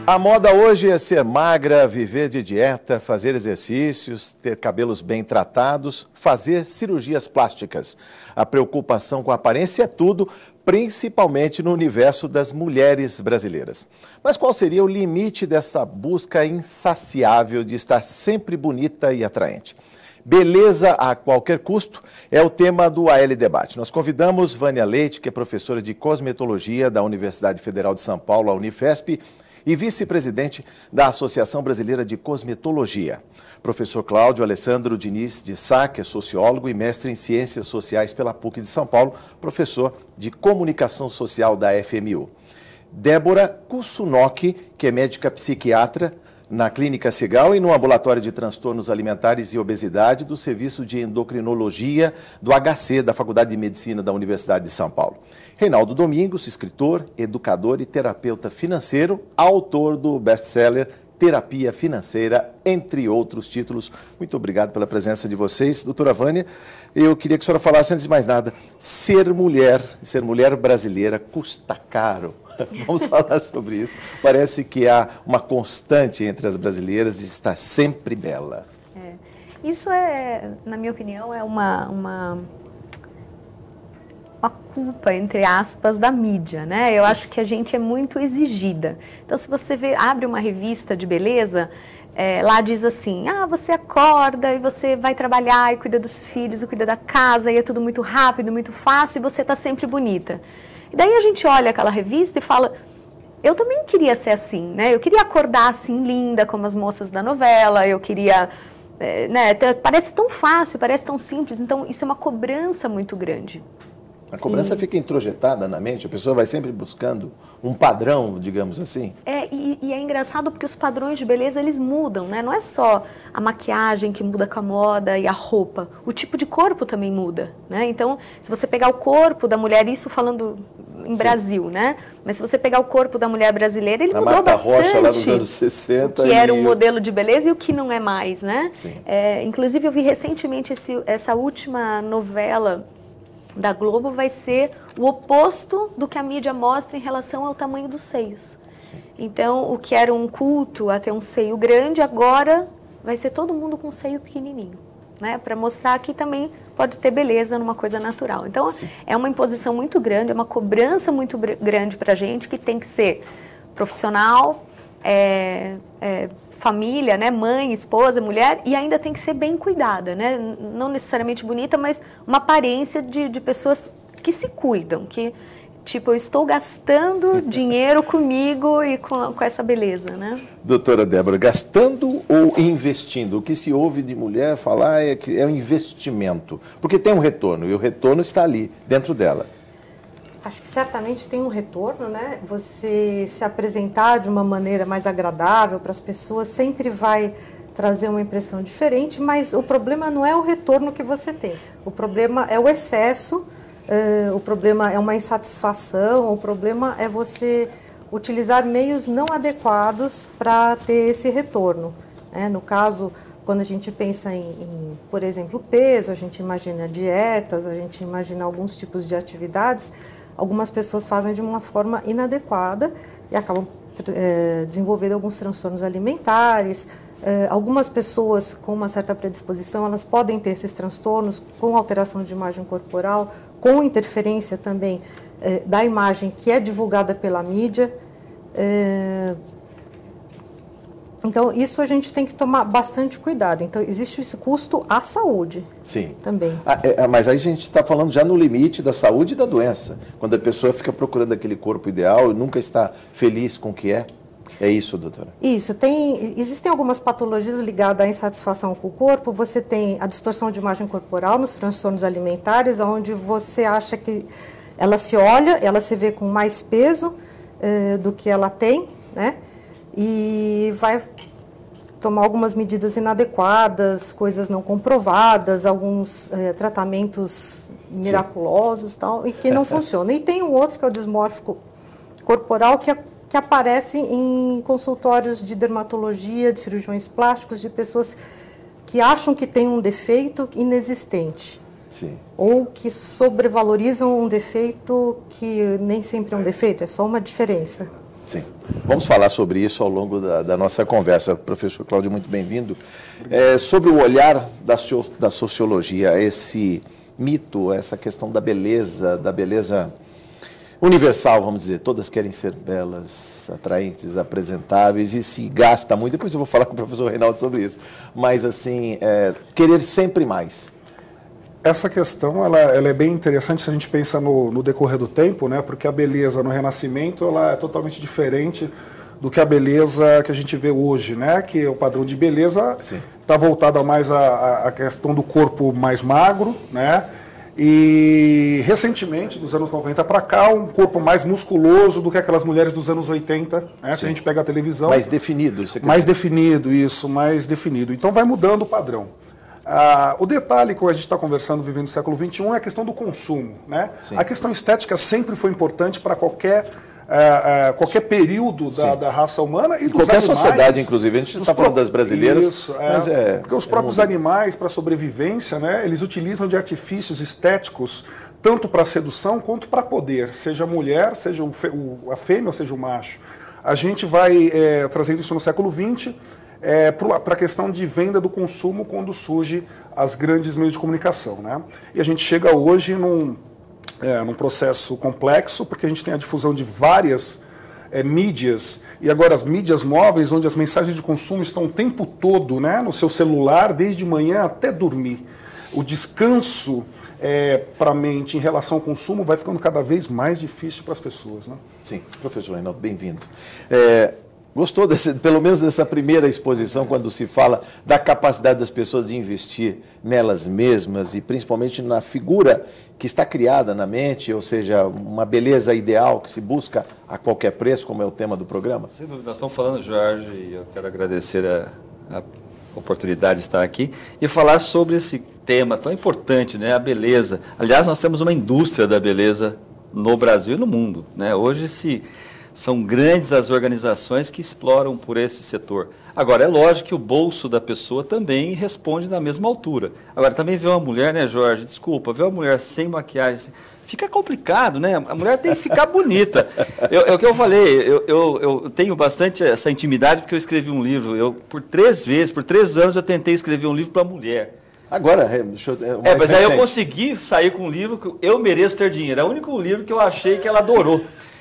A moda hoje é ser magra, viver de dieta, fazer exercícios, ter cabelos bem tratados, fazer cirurgias plásticas. A preocupação com a aparência é tudo, principalmente no universo das mulheres brasileiras. Mas qual seria o limite dessa busca insaciável de estar sempre bonita e atraente? Beleza a qualquer custo é o tema do AL Debate. Nós convidamos Vânia Leite, que é professora de cosmetologia da Universidade Federal de São Paulo, a Unifesp, e vice-presidente da Associação Brasileira de Cosmetologia. Professor Cláudio Alessandro Diniz de Sá, que é sociólogo e mestre em Ciências Sociais pela PUC de São Paulo, professor de Comunicação Social da FMU. Débora Kusunoki, que é médica psiquiatra na Clínica Cigal e no Ambulatório de Transtornos Alimentares e Obesidade do Serviço de Endocrinologia do HC, da Faculdade de Medicina da Universidade de São Paulo. Reinaldo Domingos, escritor, educador e terapeuta financeiro, autor do best-seller Terapia Financeira, entre outros títulos. Muito obrigado pela presença de vocês. Doutora Vânia, eu queria que a senhora falasse, antes de mais nada, ser mulher brasileira custa caro. Vamos falar sobre isso. Parece que há uma constante entre as brasileiras de estar sempre bela. Isso na minha opinião, é uma culpa, entre aspas, da mídia, né? Eu acho que a gente é muito exigida. Então, se você abre uma revista de beleza, lá diz assim, você acorda e você vai trabalhar e cuida dos filhos, e cuida da casa, e é tudo muito rápido, muito fácil, e você está sempre bonita. E daí a gente olha aquela revista e fala, eu também queria ser assim, né? Eu queria acordar assim, linda, como as moças da novela, eu queria, parece tão fácil, parece tão simples, então isso é uma cobrança muito grande. A cobrança fica introjetada na mente, a pessoa vai sempre buscando um padrão, digamos assim. E é engraçado porque os padrões de beleza, eles mudam, né? Não é só a maquiagem que muda com a moda e a roupa, o tipo de corpo também muda, né? Então, se você pegar o corpo da mulher, isso falando em Brasil, né? Mas se você pegar o corpo da mulher brasileira, ele mudou bastante. A Marta Rocha, lá nos anos 60. Que era um modelo de beleza e o que não é mais, né? Sim. Inclusive, eu vi recentemente essa última novela da Globo vai ser o oposto do que a mídia mostra em relação ao tamanho dos seios. Sim. Então, o que era um culto a ter um seio grande, agora vai ser todo mundo com um seio pequenininho, né? Para mostrar que também pode ter beleza numa coisa natural. Então, sim, é uma imposição muito grande, é uma cobrança muito grande para a gente, que tem que ser profissional, família, né, mãe, esposa, mulher, e ainda tem que ser bem cuidada, né, não necessariamente bonita, mas uma aparência de pessoas que se cuidam, que, tipo, eu estou gastando dinheiro comigo e com essa beleza, né? Doutora Débora, gastando ou investindo? O que se ouve de mulher falar é que é um investimento, porque tem um retorno, e o retorno está ali, dentro dela. Acho que certamente tem um retorno, né? Você se apresentar de uma maneira mais agradável para as pessoas sempre vai trazer uma impressão diferente, mas o problema não é o retorno que você tem. O problema é o excesso, o problema é uma insatisfação, o problema é você utilizar meios não adequados para ter esse retorno, né? No caso, quando a gente pensa por exemplo, peso, a gente imagina dietas, a gente imagina alguns tipos de atividades. Algumas pessoas fazem de uma forma inadequada e acabam desenvolvendo alguns transtornos alimentares. Algumas pessoas com uma certa predisposição, elas podem ter esses transtornos com alteração de imagem corporal, com interferência também da imagem que é divulgada pela mídia. Então, isso a gente tem que tomar bastante cuidado. Então, existe esse custo à saúde. Sim. Também. Mas aí a gente está falando já no limite da saúde e da doença. Quando a pessoa fica procurando aquele corpo ideal e nunca está feliz com o que é. É isso, doutora? Isso. Existem algumas patologias ligadas à insatisfação com o corpo. Você tem a distorção de imagem corporal nos transtornos alimentares, onde você acha que ela se olha, ela se vê com mais peso do que ela tem, né? E vai tomar algumas medidas inadequadas, coisas não comprovadas, alguns tratamentos miraculosos, tal, e que não funcionam. E tem um outro que é o dismórfico corporal, que aparece em consultórios de dermatologia, de cirurgiões plásticos, de pessoas que acham que tem um defeito inexistente. Sim. Ou que sobrevalorizam um defeito que nem sempre é um defeito, é só uma diferença. Sim. Vamos falar sobre isso ao longo da nossa conversa. Professor Cláudio, muito bem-vindo. Sobre o olhar da sociologia, esse mito, essa questão da beleza universal, vamos dizer, todas querem ser belas, atraentes, apresentáveis e se gasta muito, depois eu vou falar com o professor Reinaldo sobre isso, mas assim, querer sempre mais. Essa questão ela é bem interessante se a gente pensa no decorrer do tempo, né? Porque a beleza no Renascimento ela é totalmente diferente do que a beleza que a gente vê hoje, né? Que o padrão de beleza está voltado mais à questão do corpo mais magro, né? E recentemente, dos anos 90 para cá, um corpo mais musculoso do que aquelas mulheres dos anos 80, né? Se a gente pega a televisão... Mais definido. Mais definido, isso, mais definido. Então vai mudando o padrão. O detalhe que a gente está conversando, vivendo no século XXI, é a questão do consumo, né? A questão estética sempre foi importante para qualquer período da raça humana e dos qualquer animais, sociedade, inclusive. A gente está falando das brasileiras. Isso, porque os próprios animais, para sobrevivência, né, eles utilizam de artifícios estéticos tanto para sedução quanto para poder, seja a mulher, seja a fêmea ou seja o macho. A gente vai trazendo isso no século XX para a questão de venda do consumo quando surge as grandes meios de comunicação, né? E a gente chega hoje num processo complexo, porque a gente tem a difusão de várias mídias, e agora as mídias móveis, onde as mensagens de consumo estão o tempo todo, né, no seu celular, desde manhã até dormir. O descanso para a mente em relação ao consumo vai ficando cada vez mais difícil para as pessoas, né? Sim, professor Reinaldo, bem-vindo. Gostou, pelo menos dessa primeira exposição, quando se fala da capacidade das pessoas de investir nelas mesmas e principalmente na figura que está criada na mente, ou seja, uma beleza ideal que se busca a qualquer preço, como é o tema do programa? Sem dúvida, nós estamos falando, Jorge, e eu quero agradecer a oportunidade de estar aqui e falar sobre esse tema tão importante, né, a beleza. Aliás, nós temos uma indústria da beleza no Brasil e no mundo, né? Hoje são grandes as organizações que exploram por esse setor. Agora, é lógico que o bolso da pessoa também responde na mesma altura. Agora, também ver uma mulher, né, Jorge? Desculpa, ver uma mulher sem maquiagem, fica complicado, né? A mulher tem que ficar bonita. É o que eu falei, eu tenho bastante essa intimidade porque eu escrevi um livro. Por 3 anos, eu tentei escrever um livro para mulher. Agora, mas aí eu consegui sair com um livro que Eu Mereço Ter Dinheiro. É o único livro que eu achei que ela adorou.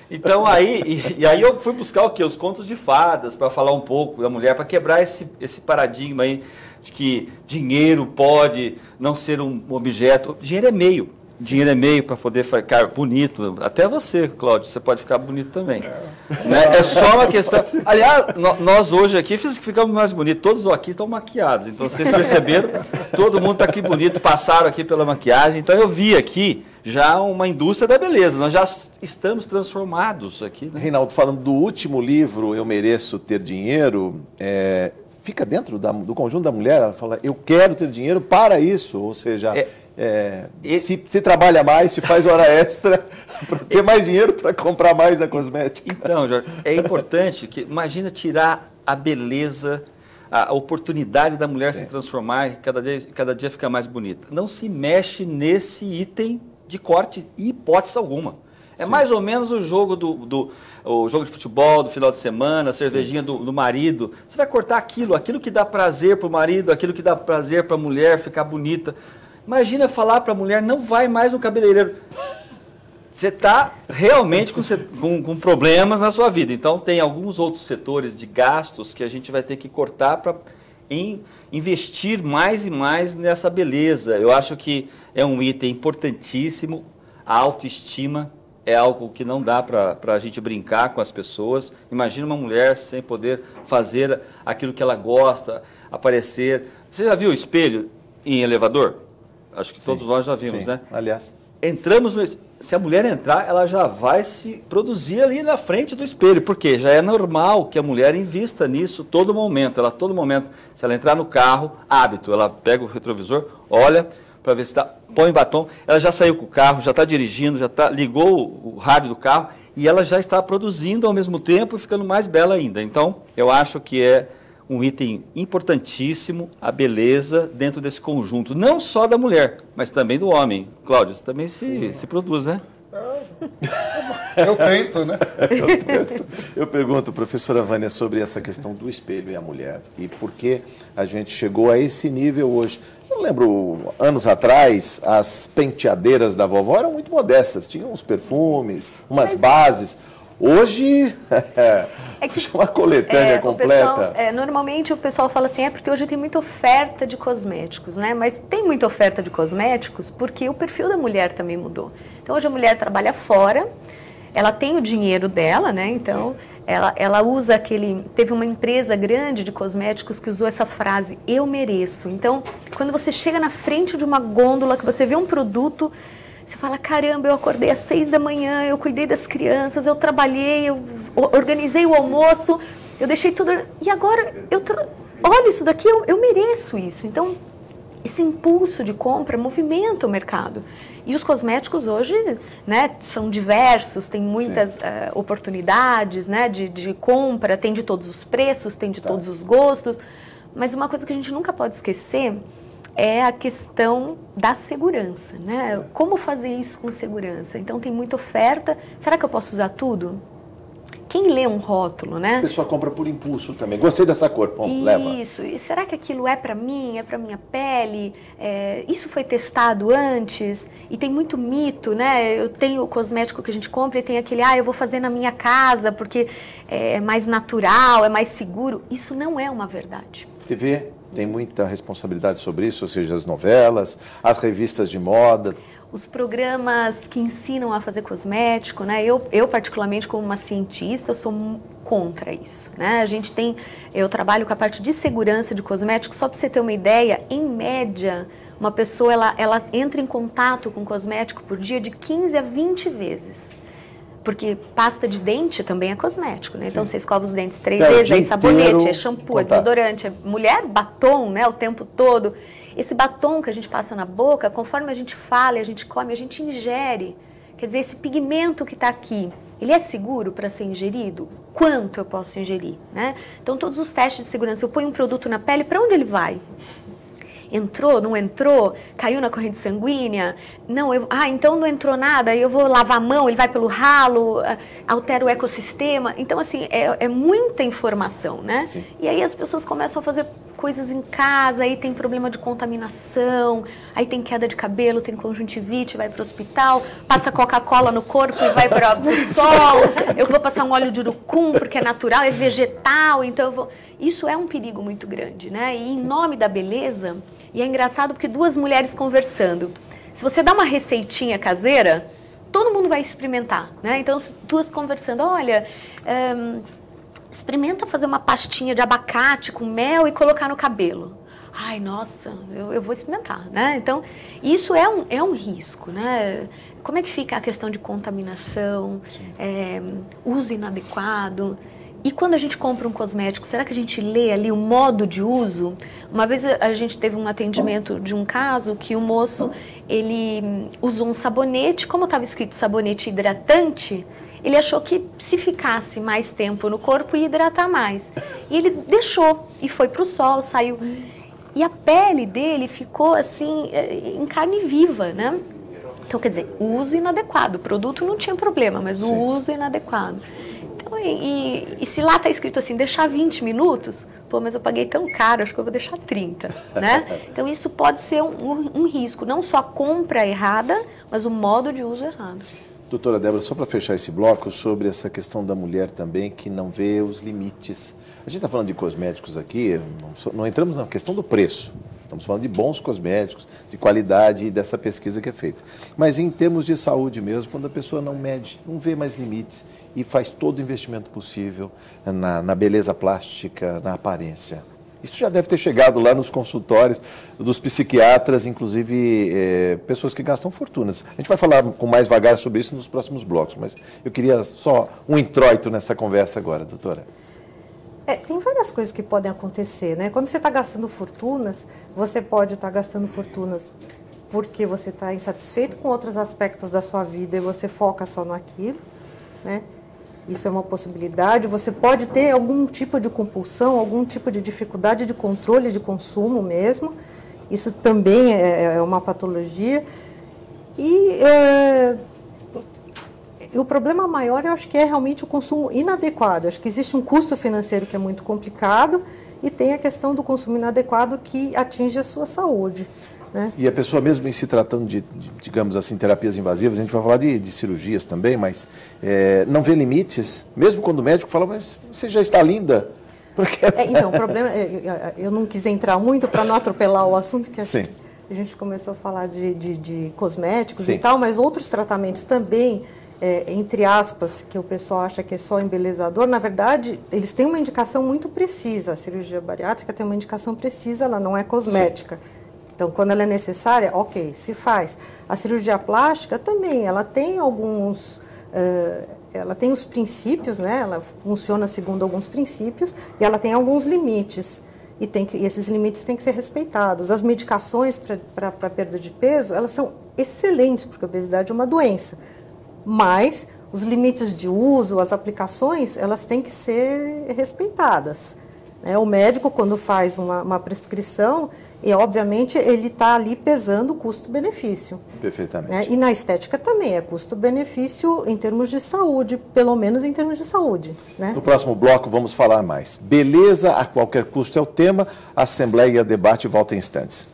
Então, aí eu fui buscar o quê? Os contos de fadas, para falar um pouco da mulher, para quebrar esse paradigma aí de que dinheiro pode não ser um objeto. Dinheiro é meio. Dinheiro é meio para poder ficar bonito. Até você, Cláudio, você pode ficar bonito também. Né? É só uma questão... Aliás, nós hoje aqui ficamos mais bonitos. Todos aqui estão maquiados. Então, vocês perceberam, todo mundo está aqui bonito, passaram aqui pela maquiagem. Então, eu vi aqui já uma indústria da beleza. Nós já estamos transformados aqui. Né? Reinaldo, falando do último livro, Eu Mereço Ter Dinheiro, fica dentro do conjunto da mulher, ela fala, eu quero ter dinheiro para isso, ou seja, se trabalha mais, se faz hora extra, para ter mais dinheiro para comprar mais a cosmética. Então, Jorge, é importante que, imagina tirar a beleza, a oportunidade da mulher se transformar, cada dia ficar mais bonita. Não se mexe nesse item de corte, em hipótese alguma. É mais ou menos o jogo o jogo de futebol do final de semana, a cervejinha do marido. Você vai cortar aquilo que dá prazer para o marido, aquilo que dá prazer para a mulher ficar bonita. Imagina falar para a mulher, não vai mais no cabeleireiro. Você está realmente com problemas na sua vida. Então, tem alguns outros setores de gastos que a gente vai ter que cortar para investir mais e mais nessa beleza. Eu acho que é um item importantíssimo, a autoestima. É algo que não dá para a gente brincar com as pessoas. Imagina uma mulher sem poder fazer aquilo que ela gosta, aparecer. Você já viu o espelho em elevador? Acho que todos nós já vimos, né? Aliás. Entramos se a mulher entrar, ela já vai se produzir ali na frente do espelho, porque já é normal que a mulher invista nisso todo momento. Todo momento, se ela entrar no carro, hábito, ela pega o retrovisor, olha para ver se põe batom, ela já saiu com o carro, já está dirigindo, ligou o rádio do carro e ela já está produzindo ao mesmo tempo e ficando mais bela ainda. Então, eu acho que é um item importantíssimo, a beleza dentro desse conjunto, não só da mulher, mas também do homem. Cláudio, você também se produz, né? Eu tento, né? Eu pergunto, professora Vânia, sobre essa questão do espelho e a mulher. E por que a gente chegou a esse nível hoje. Eu lembro, anos atrás, as penteadeiras da vovó eram muito modestas. Tinham uns perfumes, umas bases. Hoje, é uma coletânea completa. Normalmente o pessoal fala assim, porque hoje tem muita oferta de cosméticos, né? Mas tem muita oferta de cosméticos porque o perfil da mulher também mudou. Então hoje a mulher trabalha fora, ela tem o dinheiro dela, né? Então ela usa aquele... Teve uma empresa grande de cosméticos que usou essa frase, eu mereço. Então, quando você chega na frente de uma gôndola, que você vê um produto... Você fala, caramba, eu acordei às 6 da manhã, eu cuidei das crianças, eu trabalhei, eu organizei o almoço, eu deixei tudo... E agora, olha isso daqui, eu mereço isso. Então, esse impulso de compra movimenta o mercado. E os cosméticos hoje, né, são diversos, tem muitas oportunidades, né, de compra, tem de todos os preços, tem de todos os gostos. Mas uma coisa que a gente nunca pode esquecer... é a questão da segurança, né? Como fazer isso com segurança? Então, tem muita oferta. Será que eu posso usar tudo? Quem lê um rótulo, né? A pessoa compra por impulso também. Gostei dessa cor, bom, leva. Isso. E será que aquilo é para mim? É para minha pele? Isso foi testado antes? E tem muito mito, né? Eu tenho o cosmético que a gente compra e tem aquele, eu vou fazer na minha casa porque é mais natural, é mais seguro. Isso não é uma verdade. TV tem muita responsabilidade sobre isso, ou seja, as novelas, as revistas de moda. Os programas que ensinam a fazer cosmético, né? Eu particularmente, como uma cientista, eu sou contra isso, né? Eu trabalho com a parte de segurança de cosmético, só para você ter uma ideia, em média, uma pessoa ela entra em contato com cosmético por dia de 15 a 20 vezes. Porque pasta de dente também é cosmético, né? Sim. Então você escova os dentes 3 vezes, aí sabonete, é shampoo, é desodorante, é mulher, batom, né? O tempo todo. Esse batom que a gente passa na boca, conforme a gente fala, a gente come, a gente ingere. Quer dizer, esse pigmento que está aqui, ele é seguro para ser ingerido? Quanto eu posso ingerir, né? Então todos os testes de segurança, eu ponho um produto na pele, para onde ele vai? Entrou, não entrou, caiu na corrente sanguínea, não, então não entrou nada, eu vou lavar a mão, ele vai pelo ralo, altera o ecossistema. Então, assim, é muita informação, né? Sim. E aí as pessoas começam a fazer coisas em casa, aí tem problema de contaminação, aí tem queda de cabelo, tem conjuntivite, vai para o hospital, passa Coca-Cola no corpo e vai para o sol, eu vou passar um óleo de urucum porque é natural, é vegetal, então eu vou... Isso é um perigo muito grande, né? E em nome da beleza... E é engraçado porque duas mulheres conversando. Se você dá uma receitinha caseira, todo mundo vai experimentar, né? Então, duas conversando, olha, experimenta fazer uma pastinha de abacate com mel e colocar no cabelo. Ai, nossa, eu vou experimentar, né? Então, isso é um risco, né? Como é que fica a questão de contaminação, uso inadequado? E quando a gente compra um cosmético, será que a gente lê ali o modo de uso? Uma vez a gente teve um atendimento de um caso que o moço, ele usou um sabonete, como estava escrito sabonete hidratante, ele achou que se ficasse mais tempo no corpo ia hidratar mais. E ele deixou e foi para o sol, saiu. E a pele dele ficou assim, em carne viva, né? Então, quer dizer, o uso inadequado. O produto não tinha problema, mas o uso inadequado. E se lá está escrito assim, deixar 20 minutos, pô, mas eu paguei tão caro, acho que eu vou deixar 30, né? Então isso pode ser um risco, não só a compra errada, mas o modo de uso errado. Doutora Débora, só para fechar esse bloco, sobre essa questão da mulher também que não vê os limites. A gente está falando de cosméticos aqui, não entramos na questão do preço. Estamos falando de bons cosméticos, de qualidade e dessa pesquisa que é feita. Mas em termos de saúde mesmo, quando a pessoa não mede, não vê mais limites e faz todo o investimento possível na beleza plástica, na aparência. Isso já deve ter chegado lá nos consultórios dos psiquiatras, inclusive pessoas que gastam fortunas. A gente vai falar com mais vagar sobre isso nos próximos blocos, mas eu queria só um introito nessa conversa agora, doutora. Tem várias coisas que podem acontecer, né? Quando você está gastando fortunas, você pode estar gastando fortunas porque você está insatisfeito com outros aspectos da sua vida e você foca só naquilo, né? Isso é uma possibilidade. Você pode ter algum tipo de compulsão, algum tipo de dificuldade de controle de consumo mesmo. Isso também é uma patologia. E o problema maior, eu acho que é realmente o consumo inadequado. Eu acho que existe um custo financeiro que é muito complicado e tem a questão do consumo inadequado que atinge a sua saúde, né? E a pessoa mesmo em se tratando de, digamos assim, terapias invasivas, a gente vai falar de cirurgias também, mas não vê limites, mesmo quando o médico fala, mas você já está linda. Porque... Então, o problema, eu não quis entrar muito para não atropelar o assunto, que Sim. A gente começou a falar de cosméticos Sim. e tal, mas outros tratamentos também, entre aspas, que o pessoal acha que é só embelezador, na verdade, eles têm uma indicação muito precisa. A cirurgia bariátrica tem uma indicação precisa, ela não é cosmética. Sim. Então, quando ela é necessária, ok, se faz. A cirurgia plástica também, ela tem alguns... ela tem os princípios, né? Ela funciona segundo alguns princípios e ela tem alguns limites. E esses limites têm que ser respeitados. As medicações para perda de peso, elas são excelentes, porque a obesidade é uma doença. Mas os limites de uso, as aplicações, elas têm que ser respeitadas. O médico, quando faz uma prescrição, obviamente ele está ali pesando o custo-benefício. Perfeitamente. E na estética também, é custo-benefício em termos de saúde, pelo menos em termos de saúde, né? No próximo bloco vamos falar mais. Beleza a qualquer custo é o tema, a Assembleia Debate volta em instantes.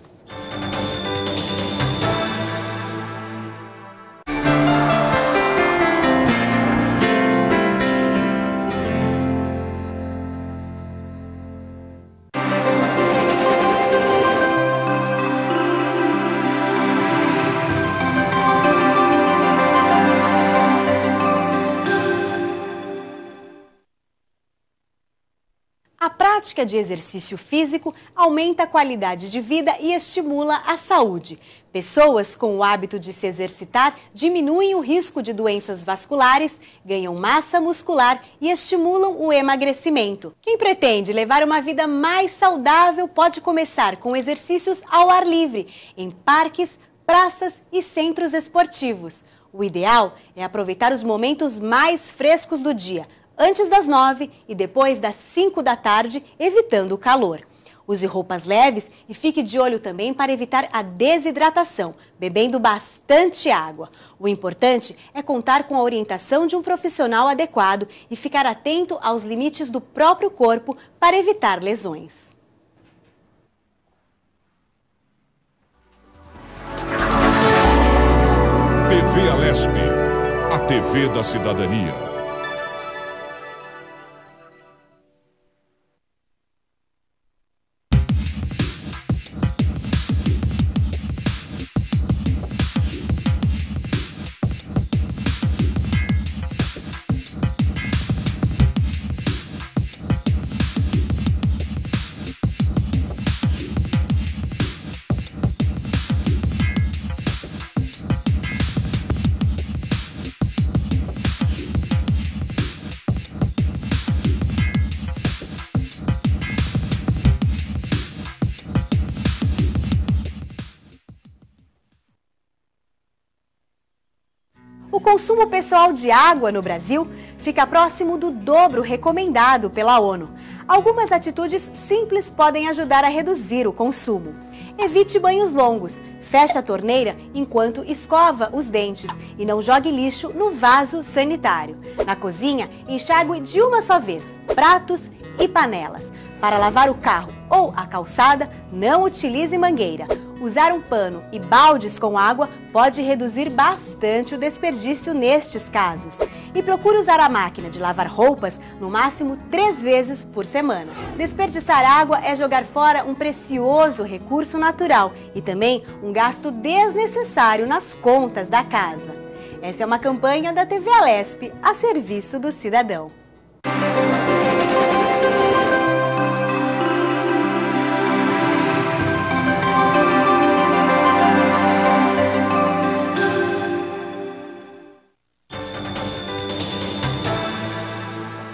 A prática de exercício físico aumenta a qualidade de vida e estimula a saúde. Pessoas com o hábito de se exercitar diminuem o risco de doenças vasculares, ganham massa muscular e estimulam o emagrecimento. Quem pretende levar uma vida mais saudável pode começar com exercícios ao ar livre, em parques, praças e centros esportivos. O ideal é aproveitar os momentos mais frescos do dia, antes das 9 e depois das 5 da tarde, evitando o calor. Use roupas leves e fique de olho também para evitar a desidratação, bebendo bastante água. O importante é contar com a orientação de um profissional adequado e ficar atento aos limites do próprio corpo para evitar lesões. TV Alesp, a TV da cidadania. O consumo pessoal de água no Brasil fica próximo do dobro recomendado pela ONU. Algumas atitudes simples podem ajudar a reduzir o consumo. Evite banhos longos, feche a torneira enquanto escova os dentes e não jogue lixo no vaso sanitário. Na cozinha, enxague de uma só vez pratos e panelas. Para lavar o carro ou a calçada, não utilize mangueira. Usar um pano e baldes com água pode reduzir bastante o desperdício nestes casos. E procure usar a máquina de lavar roupas no máximo 3 vezes por semana. Desperdiçar água é jogar fora um precioso recurso natural e também um gasto desnecessário nas contas da casa. Essa é uma campanha da TV Alesp a serviço do cidadão.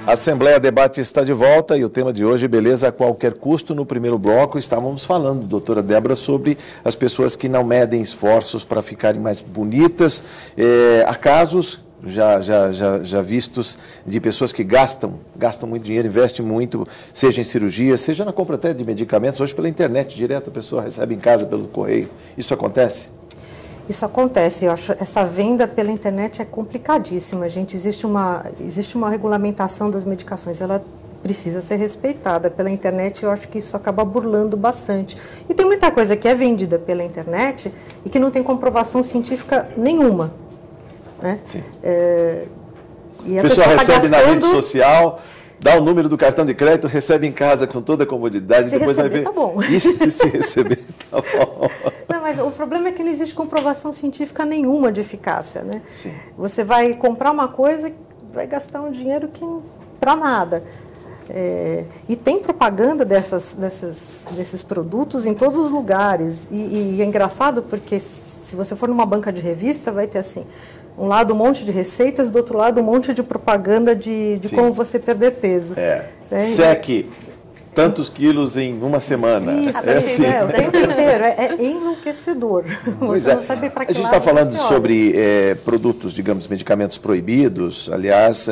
A Assembleia Debate está de volta e o tema de hoje, beleza a qualquer custo. No primeiro bloco estávamos falando, doutora Débora, sobre as pessoas que não medem esforços para ficarem mais bonitas. Há casos já vistos de pessoas que gastam muito dinheiro, investem muito, seja em cirurgia, seja na compra até de medicamentos, hoje pela internet, direto a pessoa recebe em casa pelo correio. Isso acontece? Isso acontece, eu acho, essa venda pela internet é complicadíssima, gente. Existe uma regulamentação das medicações, ela precisa ser respeitada. Pela internet, eu acho que isso acaba burlando bastante. E tem muita coisa que é vendida pela internet e que não tem comprovação científica nenhuma, né? Sim. E a pessoa recebe gastando... na rede social, dá o número do cartão de crédito, recebe em casa com toda a comodidade. Se depois receber, vai ver. tá bom. E se receber, tá bom. Não, mas o problema é que não existe comprovação científica nenhuma de eficácia, né? Sim. Você vai comprar uma coisa, vai gastar um dinheiro que para nada. E tem propaganda desses produtos em todos os lugares. E é engraçado porque se você for numa banca de revista, vai ter assim, um lado um monte de receitas, do outro lado um monte de propaganda de como você perder peso. Seque tantos quilos em uma semana. Isso, assim. O tempo inteiro. É enlouquecedor. Você não sabe para que A gente lado está falando você olha. sobre produtos, digamos, medicamentos proibidos. Aliás,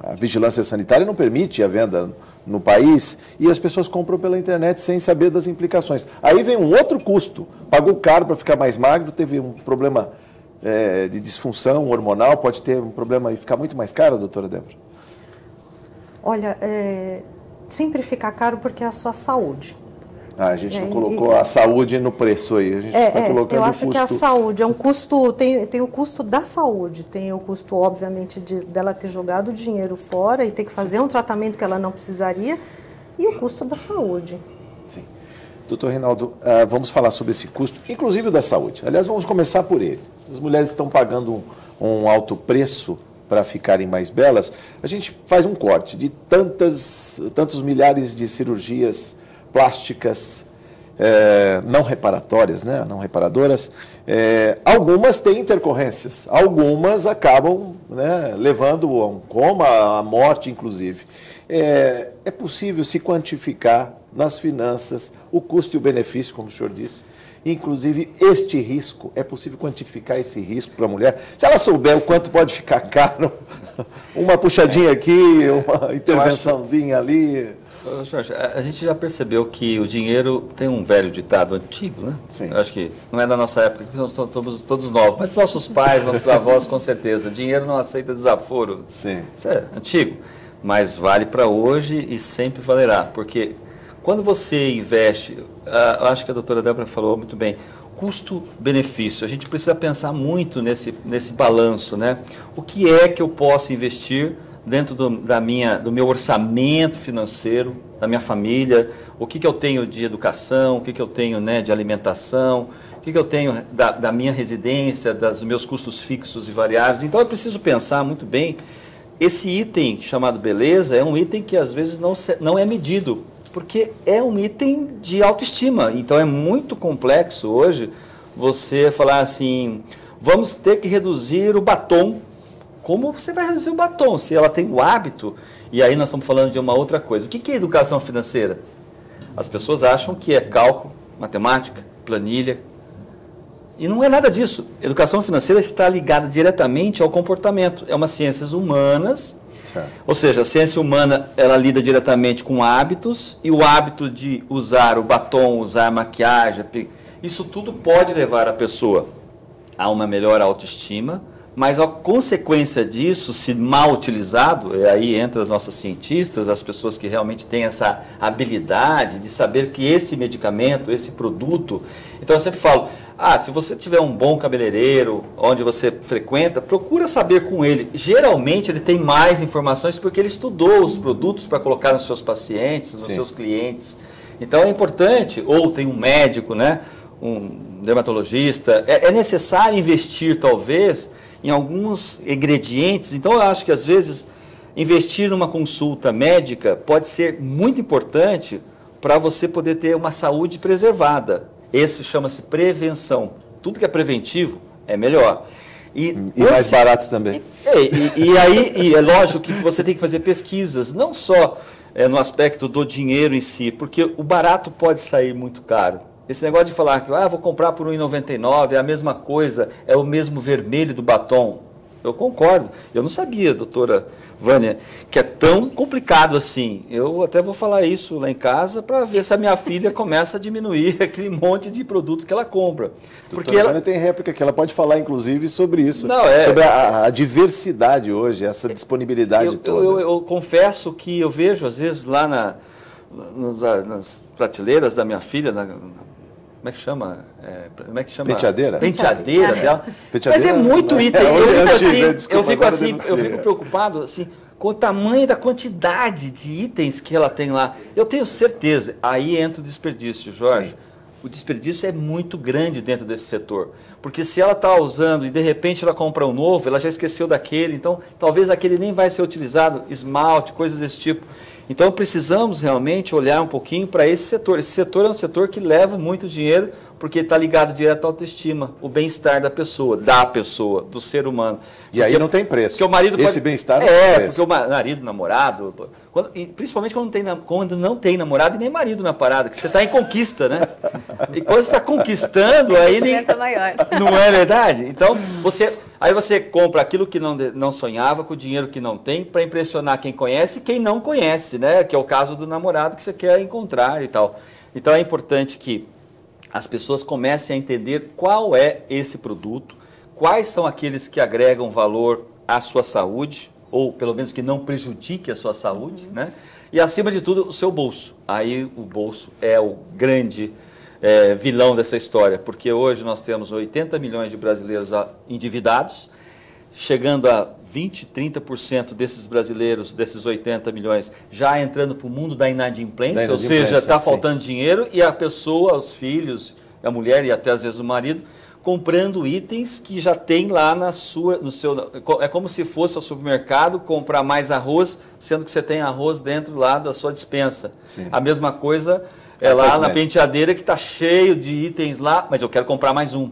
a vigilância sanitária não permite a venda no país e as pessoas compram pela internet sem saber das implicações. Aí vem um outro custo. Pagou caro para ficar mais magro, teve um problema de disfunção hormonal, pode ter um problema e ficar muito mais caro, doutora Débora? Olha, sempre fica caro porque é a sua saúde. A gente não colocou a saúde no preço aí, a gente está colocando eu o acho custo... que a saúde é um custo, tem o custo da saúde, tem o custo, obviamente, dela ter jogado o dinheiro fora e ter que fazer um tratamento que ela não precisaria, e o custo da saúde. Sim. Doutor Reinaldo, vamos falar sobre esse custo, inclusive o da saúde. Aliás, vamos começar por ele. As mulheres estão pagando um alto preço para ficarem mais belas. A gente faz um corte de tantos milhares de cirurgias plásticas não reparatórias, né? Não reparadoras. Algumas têm intercorrências, algumas acabam, né, levando a um coma, à morte, inclusive. É possível se quantificar nas finanças o custo e o benefício, como o senhor disse. Inclusive, este risco, é possível quantificar esse risco para a mulher? Se ela souber o quanto pode ficar caro, uma puxadinha aqui, uma intervençãozinha ali... Jorge, a gente já percebeu que o dinheiro tem um velho ditado antigo, né? Sim. Eu acho que não é da nossa época, porque nós somos todos novos, mas nossos pais, nossos avós, com certeza. Dinheiro não aceita desaforo. Sim. Isso é antigo, mas vale para hoje e sempre valerá, porque quando você investe, acho que a doutora Débora falou muito bem, custo-benefício, a gente precisa pensar muito nesse balanço, né? O que é que eu posso investir dentro do meu orçamento financeiro, da minha família, o que eu tenho de educação, o que eu tenho, né, de alimentação, o que eu tenho da minha residência, dos meus custos fixos e variáveis. Então eu preciso pensar muito bem. Esse item chamado beleza é um item que às vezes não é medido, porque é um item de autoestima. Então é muito complexo hoje você falar assim, vamos ter que reduzir o batom. Como você vai reduzir o batom? Se ela tem o hábito, e aí nós estamos falando de uma outra coisa. O que é educação financeira? As pessoas acham que é cálculo, matemática, planilha, e não é nada disso. Educação financeira está ligada diretamente ao comportamento. É uma ciências humanas, certo. Ou seja, a ciência humana ela lida diretamente com hábitos, e o hábito de usar o batom, usar maquiagem, isso tudo pode levar a pessoa a uma melhor autoestima, mas a consequência disso, se mal utilizado, e aí entra os nossos cientistas, as pessoas que realmente têm essa habilidade de saber que esse medicamento, esse produto... Então eu sempre falo, se você tiver um bom cabeleireiro, onde você frequenta, procura saber com ele. Geralmente ele tem mais informações porque ele estudou os produtos para colocar nos seus pacientes, nos seus clientes. Então é importante, ou tem um médico, né, um dermatologista, é necessário investir talvez em alguns ingredientes. Então eu acho que às vezes investir numa consulta médica pode ser muito importante para você poder ter uma saúde preservada. Esse chama-se prevenção. Tudo que é preventivo é melhor. E mais barato também. E aí é lógico que você tem que fazer pesquisas, não só no aspecto do dinheiro em si, porque o barato pode sair muito caro. Esse negócio de falar que vou comprar por R$ 1,99, é a mesma coisa, é o mesmo vermelho do batom. eu concordo. Eu não sabia, doutora Vânia, que é tão complicado assim. Eu até vou falar isso lá em casa para ver se a minha filha começa a diminuir aquele monte de produto que ela compra. Porque ela tem réplica que ela pode falar, inclusive, sobre isso. Não, sobre a diversidade hoje, essa disponibilidade toda. Eu confesso que eu vejo, às vezes, lá nas prateleiras da minha filha, como é que chama? Penteadeira? Penteadeira dela. Penteadeira, mas é muito item. Eu fico eu preocupado assim, com o tamanho da quantidade de itens que ela tem lá. Eu tenho certeza, aí entra o desperdício, Jorge. Sim. O desperdício é muito grande dentro desse setor. Porque se ela está usando e de repente ela compra um novo, ela já esqueceu daquele, então talvez aquele nem vai ser utilizado, esmalte, coisas desse tipo. Então precisamos realmente olhar um pouquinho para esse setor. Esse setor é um setor que leva muito dinheiro porque está ligado direto à autoestima, o bem-estar da pessoa, do ser humano. E aí não tem preço. Porque o marido esse bem-estar não tem preço. Porque o marido, namorado, principalmente quando não tem namorado e nem marido na parada, que você está em conquista, né? E quando você está conquistando, aí nem... maior. Não é verdade? Então, aí você compra aquilo que não sonhava, com o dinheiro que não tem, para impressionar quem conhece e quem não conhece, né? Que é o caso do namorado que você quer encontrar e tal. Então, é importante que as pessoas comecem a entender qual é esse produto, quais são aqueles que agregam valor à sua saúde, ou pelo menos que não prejudique a sua saúde, né? E, acima de tudo, o seu bolso. Aí o bolso é o grande vilão dessa história, porque hoje nós temos 80 milhões de brasileiros endividados, chegando a 20%, 30% desses brasileiros, desses 80 milhões, já entrando para o mundo da inadimplência, ou seja, está faltando dinheiro, e a pessoa, os filhos, a mulher e até às vezes o marido, comprando itens que já tem lá no seu... É como se fosse ao supermercado comprar mais arroz, sendo que você tem arroz dentro lá da sua despensa. Sim. A mesma coisa lá na penteadeira, que está cheio de itens lá, mas eu quero comprar mais um.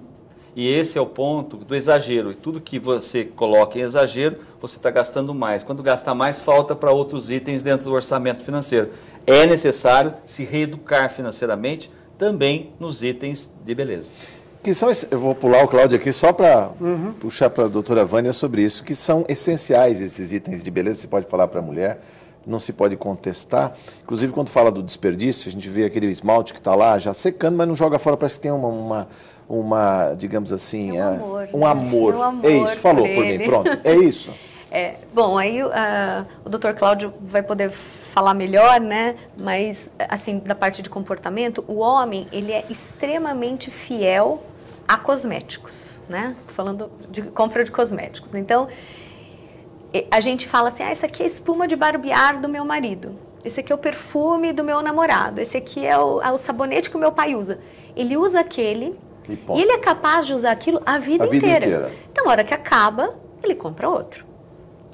E esse é o ponto do exagero. E tudo que você coloca em exagero, você está gastando mais. Quando gasta mais, falta para outros itens dentro do orçamento financeiro. É necessário se reeducar financeiramente também nos itens de beleza. Que são, eu vou pular o Cláudio aqui só para puxar para a doutora Vânia sobre isso, que são essenciais esses itens de beleza, você pode falar para a mulher, não se pode contestar. Inclusive, quando fala do desperdício, a gente vê aquele esmalte que está lá já secando, mas não joga fora, parece que tem digamos assim, um amor. É isso, falou por mim, pronto, é isso. Bom, aí o doutor Cláudio vai poder falar melhor, né? Mas, assim, da parte de comportamento, o homem, ele é extremamente fiel a cosméticos, né? Tô falando de compra de cosméticos. Então, a gente fala assim, isso aqui é a espuma de barbear do meu marido, esse aqui é o perfume do meu namorado, esse aqui é o sabonete que o meu pai usa. Ele usa aquele e ele é capaz de usar aquilo a vida inteira. Então, na hora que acaba, ele compra outro.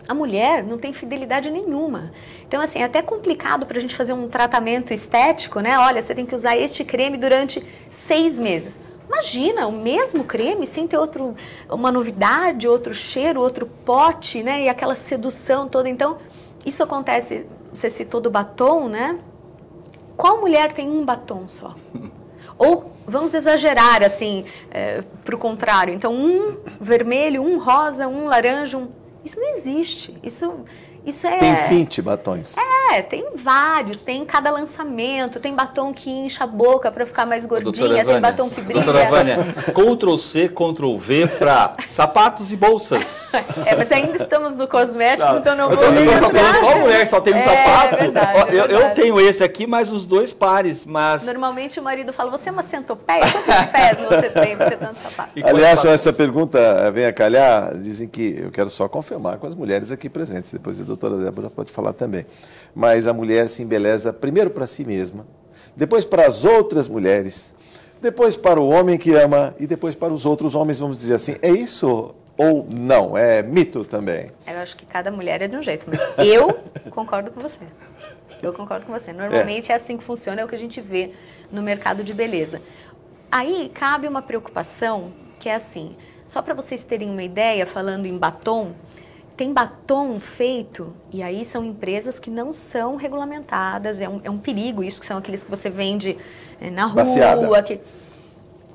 A mulher não tem fidelidade nenhuma. Então, assim, é até complicado para a gente fazer um tratamento estético, né? Olha, você tem que usar este creme durante 6 meses. Imagina, o mesmo creme sem ter uma novidade, outro cheiro, outro pote, né? E aquela sedução toda. Então, isso acontece, você citou do batom, né? Qual mulher tem um batom só? Ou vamos exagerar, assim, para o contrário. Então, um vermelho, um rosa, um laranja, Isso não existe. Isso é... Tem 20 batons. Tem vários. Tem em cada lançamento. Tem batom que incha a boca para ficar mais gordinha. Tem batom que brilha. Doutora Vânia, Ctrl+C, Ctrl+V para sapatos e bolsas. Mas ainda estamos no cosmético, então não vou Qual mulher só tem um sapato? Verdade, eu tenho esse aqui, mais uns 2 pares, mas... Normalmente o marido fala, você é uma centopeia? Quantos pés você tem para ter tanto sapato? Aliás, essa pergunta vem a calhar, dizem que eu quero só confirmar com as mulheres aqui presentes, depois a doutora Débora pode falar também. Mas a mulher se embeleza primeiro para si mesma, depois para as outras mulheres, depois para o homem que ama e depois para os outros homens, vamos dizer assim. É isso ou não? É mito também? Eu acho que cada mulher é de um jeito, mas eu concordo com você. Eu concordo com você. Normalmente é assim que funciona, é o que a gente vê no mercado de beleza. Aí cabe uma preocupação que é assim, só para vocês terem uma ideia, falando em batom, tem batom feito, e aí são empresas que não são regulamentadas, é um perigo isso, que são aqueles que você vende na rua,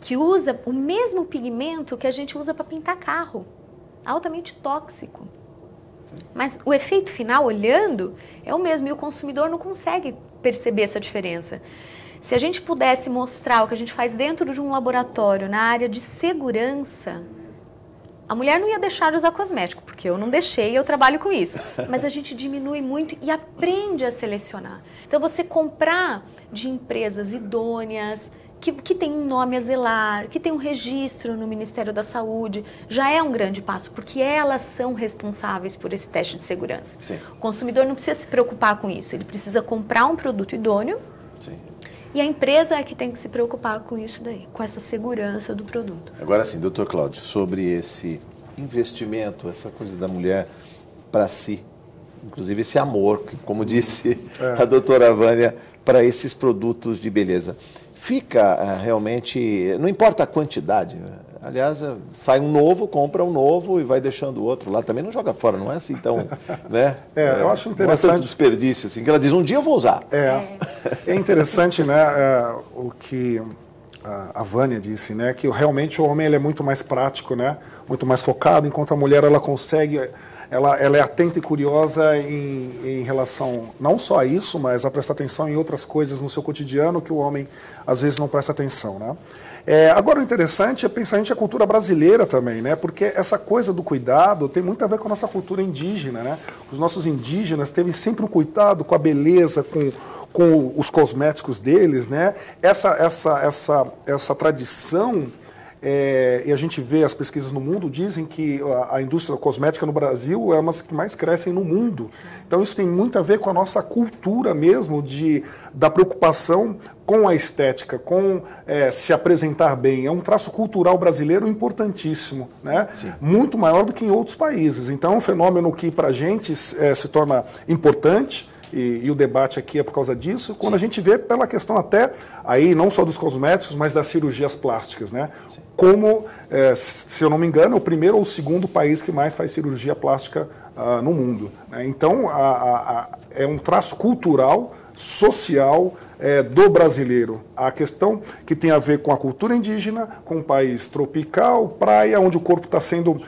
que usa o mesmo pigmento que a gente usa para pintar carro. altamente tóxico. Mas o efeito final, olhando, é o mesmo, e o consumidor não consegue perceber essa diferença. Se a gente pudesse mostrar o que a gente faz dentro de um laboratório, na área de segurança, a mulher não ia deixar de usar cosmético, porque eu não deixei, eu trabalho com isso. Mas a gente diminui muito e aprende a selecionar. Então, você comprar de empresas idôneas, que tem um nome a zelar, que tem um registro no Ministério da Saúde, já é um grande passo, porque elas são responsáveis por esse teste de segurança. Sim. O consumidor não precisa se preocupar com isso, ele precisa comprar um produto idôneo. Sim. E a empresa é que tem que se preocupar com isso daí, com essa segurança do produto. Agora sim, doutor Cláudio, sobre esse investimento, essa coisa da mulher para si, inclusive esse amor, que, como disse a doutora Vânia, para esses produtos de beleza. Fica realmente, não importa a quantidade, aliás, sai um novo, compra um novo e vai deixando o outro lá, também não joga fora, não é assim tão, né? Eu acho interessante. Não é tanto desperdício, assim, que ela diz, um dia eu vou usar. É interessante, né, o que a Vânia disse, né, que realmente o homem ele é muito mais prático, né, muito mais focado, enquanto a mulher ela consegue... Ela é atenta e curiosa em relação não só a isso, mas a prestar atenção em outras coisas no seu cotidiano que o homem às vezes não presta atenção, né? Agora o interessante é pensar a cultura brasileira também, né? Porque essa coisa do cuidado tem muito a ver com a nossa cultura indígena, né? Os nossos indígenas teve sempre um cuidado com a beleza, com os cosméticos deles, né? Essa tradição. E a gente vê as pesquisas no mundo dizem que a indústria cosmética no Brasil é uma das que mais crescem no mundo. Então isso tem muito a ver com a nossa cultura mesmo da preocupação com a estética, com se apresentar bem. É um traço cultural brasileiro importantíssimo, né? Muito maior do que em outros países. Então é um fenômeno que para a gente se torna importante. E o debate aqui é por causa disso, quando a gente vê pela questão até, aí não só dos cosméticos, mas das cirurgias plásticas, né? Como, se eu não me engano, é o primeiro ou o segundo país que mais faz cirurgia plástica no mundo, né? Então, é um traço cultural, social do brasileiro. A questão que tem a ver com a cultura indígena, com o país tropical, praia, onde o corpo está sendo...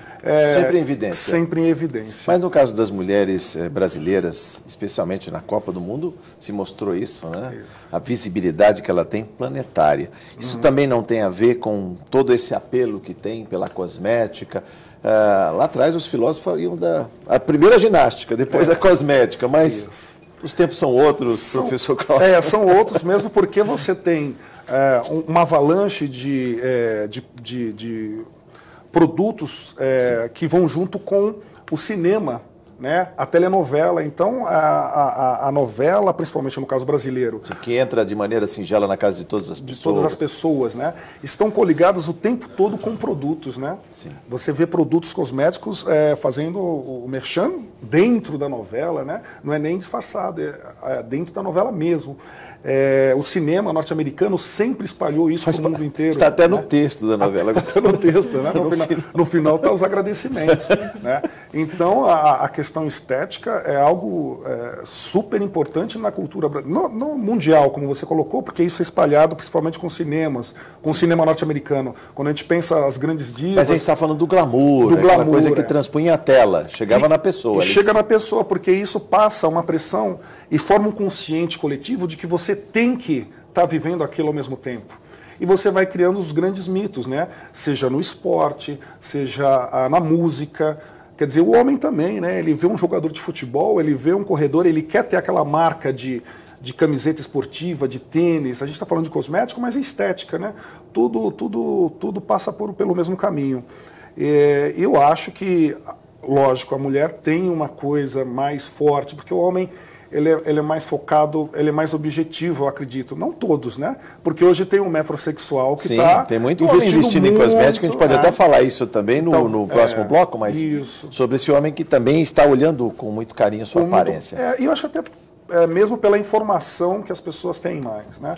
sempre em evidência. Sempre em evidência. Mas no caso das mulheres brasileiras, especialmente na Copa do Mundo, se mostrou isso, né? Isso. A visibilidade que ela tem planetária. Isso também não tem a ver com todo esse apelo que tem pela cosmética. Lá atrás os filósofos fariam a primeira ginástica, depois a cosmética, mas os tempos são outros, professor Cláudio. São outros mesmo porque você tem uma avalanche de produtos que vão junto com o cinema, né? A telenovela. Então, a novela, principalmente no caso brasileiro... Que entra de maneira singela na casa de todas as pessoas. De todas as pessoas, né? Estão coligadas o tempo todo com produtos, né? Sim. Você vê produtos cosméticos fazendo o merchan dentro da novela, né? Não é nem disfarçado, é dentro da novela mesmo. O cinema norte-americano sempre espalhou isso para o mundo inteiro. Está até no texto da novela. Até no texto, né? No final estão os agradecimentos, né? Então, a questão estética é algo super importante na cultura no mundial, como você colocou, porque isso é espalhado principalmente com cinemas, com o cinema norte-americano. Quando a gente pensa as grandes divas... Mas a gente está falando do glamour, aquela coisa que transpunha a tela, chegava na pessoa. Chega na pessoa, porque isso passa uma pressão e forma um consciente coletivo de que você tem que estar vivendo aquilo ao mesmo tempo. E você vai criando os grandes mitos, né? Seja no esporte, seja na música. Quer dizer, o homem também, né? Ele vê um jogador de futebol, ele vê um corredor, ele quer ter aquela marca de camiseta esportiva, de tênis. A gente está falando de cosmético, mas é estética, né? Tudo passa pelo mesmo caminho. Eu acho que, lógico, a mulher tem uma coisa mais forte, porque o homem... Ele é mais focado, ele é mais objetivo, eu acredito. Não todos, né? Porque hoje tem um metrosexual que está tem muito homem investindo em cosmético, a gente pode até falar isso também no próximo bloco, mas sobre esse homem que também está olhando com muito carinho a sua aparência. E eu acho até, mesmo pela informação que as pessoas têm mais, né?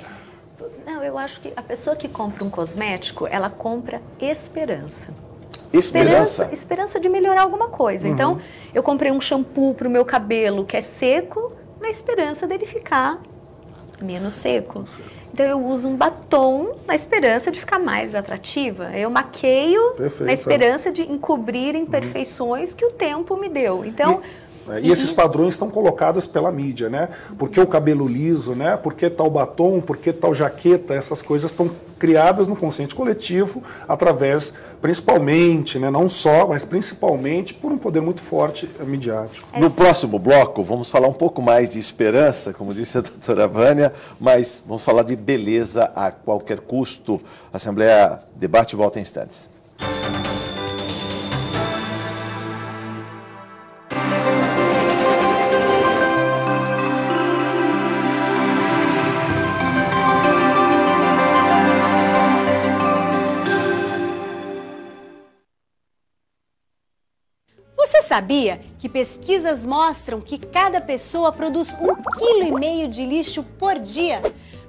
Não, eu acho que a pessoa que compra um cosmético, ela compra esperança. Esperança de melhorar alguma coisa. Então, eu comprei um shampoo para o meu cabelo que é seco, na esperança dele ficar Menos seco. Então eu uso um batom na esperança de ficar mais atrativa. Eu maqueio na esperança de encobrir imperfeições que o tempo me deu. Então... E esses padrões estão colocados pela mídia, né? Por que o cabelo liso, né? Por que tal batom, por que tal jaqueta? Essas coisas estão criadas no consciente coletivo através, principalmente, né? Não só, mas principalmente por um poder muito forte midiático. No próximo bloco, vamos falar um pouco mais de esperança, como disse a doutora Vânia, mas vamos falar de beleza a qualquer custo. A Assembleia Debate volta em instantes. Você sabia que pesquisas mostram que cada pessoa produz 1,5 kg de lixo por dia?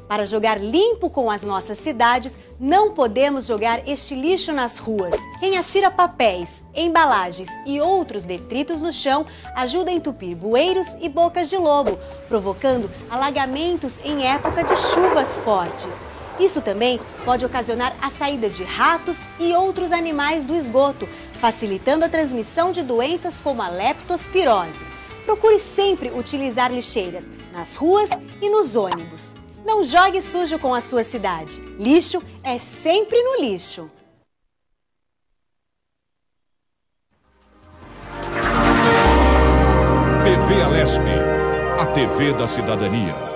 Para jogar limpo com as nossas cidades, não podemos jogar este lixo nas ruas. Quem atira papéis, embalagens e outros detritos no chão ajuda a entupir bueiros e bocas de lobo, provocando alagamentos em época de chuvas fortes. Isso também pode ocasionar a saída de ratos e outros animais do esgoto, facilitando a transmissão de doenças como a leptospirose. Procure sempre utilizar lixeiras nas ruas e nos ônibus. Não jogue sujo com a sua cidade. Lixo é sempre no lixo. TV Alesp, a TV da cidadania.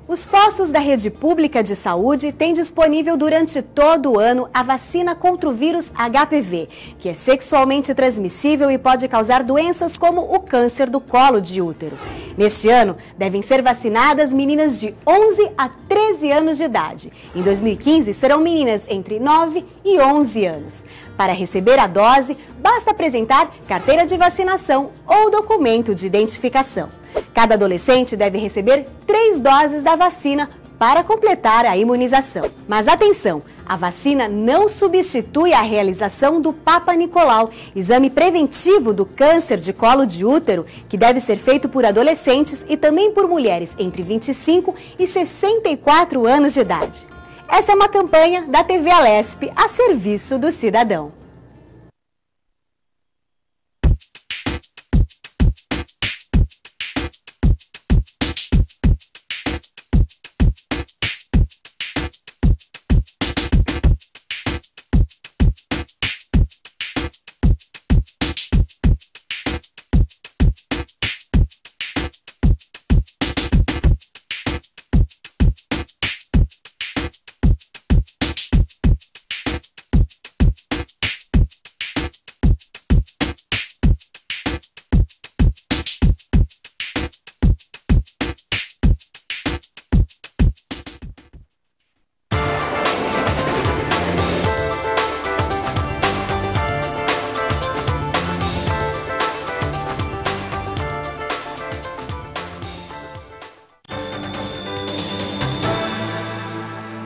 Os postos da rede pública de saúde têm disponível durante todo o ano a vacina contra o vírus HPV, que é sexualmente transmissível e pode causar doenças como o câncer do colo de útero. Neste ano, devem ser vacinadas meninas de 11 a 13 anos de idade. Em 2015, serão meninas entre 9 e 11 anos. Para receber a dose, basta apresentar carteira de vacinação ou documento de identificação. Cada adolescente deve receber 3 doses da vacina para completar a imunização. Mas atenção, a vacina não substitui a realização do Papa Nicolau, exame preventivo do câncer de colo de útero, que deve ser feito por adolescentes e também por mulheres entre 25 e 64 anos de idade. Essa é uma campanha da TV Alesp a serviço do cidadão.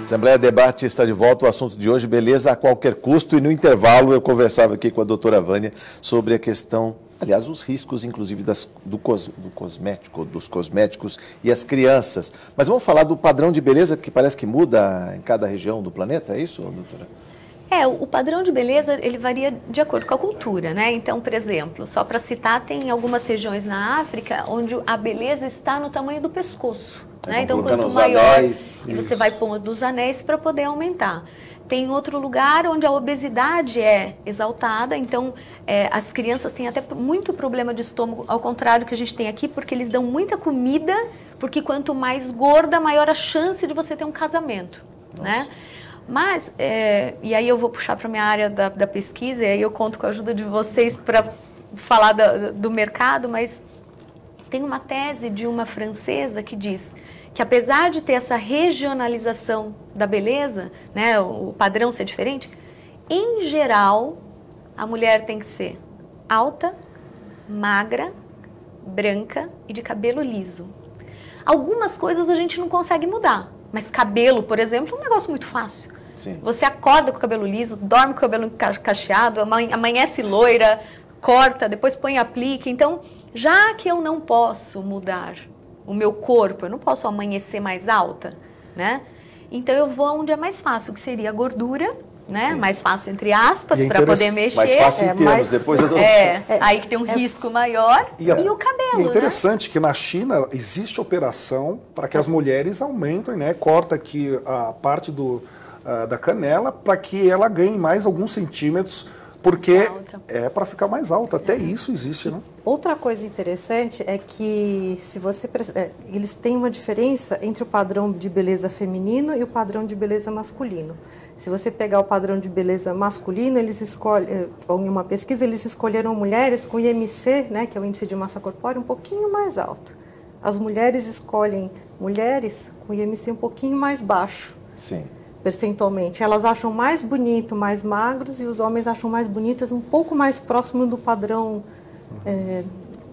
Assembleia Debate está de volta, o assunto de hoje, beleza a qualquer custo, e no intervalo eu conversava aqui com a doutora Vânia sobre a questão, aliás, os riscos, inclusive, dos cosméticos e as crianças. Mas vamos falar do padrão de beleza que parece que muda em cada região do planeta, é isso, doutora? O padrão de beleza, ele varia de acordo com a cultura, né? Então, por exemplo, só para citar, tem algumas regiões na África onde a beleza está no tamanho do pescoço, né? Então, quanto maior, anéis, e você vai pondo os anéis para poder aumentar. Tem outro lugar onde a obesidade é exaltada, então as crianças têm até muito problema de estômago, ao contrário do que a gente tem aqui, porque eles dão muita comida, porque quanto mais gorda, maior a chance de você ter um casamento, né? Mas, e aí eu vou puxar para a minha área da pesquisa, e aí eu conto com a ajuda de vocês para falar do mercado, mas tem uma tese de uma francesa que diz que apesar de ter essa regionalização da beleza, né, o padrão ser diferente, em geral, a mulher tem que ser alta, magra, branca e de cabelo liso. Algumas coisas a gente não consegue mudar, mas cabelo, por exemplo, é um negócio muito fácil. Sim. Você acorda com o cabelo liso, dorme com o cabelo cacheado, amanhece loira, corta, depois põe aplique. Então, já que eu não posso mudar o meu corpo, eu não posso amanhecer mais alta, né? Então eu vou onde é mais fácil, que seria a gordura, né? Mais fácil, entre aspas, para poder mexer. Mais fácil em termos, depois eu dou... aí que tem um risco maior. E o cabelo, e é interessante, né? Que na China existe operação para que as mulheres aumentem, né? Corta aqui a parte da canela para que ela ganhe mais alguns centímetros, porque é para ficar mais alta. Até isso existe, né? Outra coisa interessante é que se você eles têm uma diferença entre o padrão de beleza feminino e o padrão de beleza masculino. Se você pegar o padrão de beleza masculino, eles escolhem, em uma pesquisa, eles escolheram mulheres com IMC, né, que é o índice de massa corpórea, um pouquinho mais alto. As mulheres escolhem mulheres com IMC um pouquinho mais baixo. Sim. Percentualmente. Elas acham mais bonito, mais magros, e os homens acham mais bonitas, um pouco mais próximo do padrão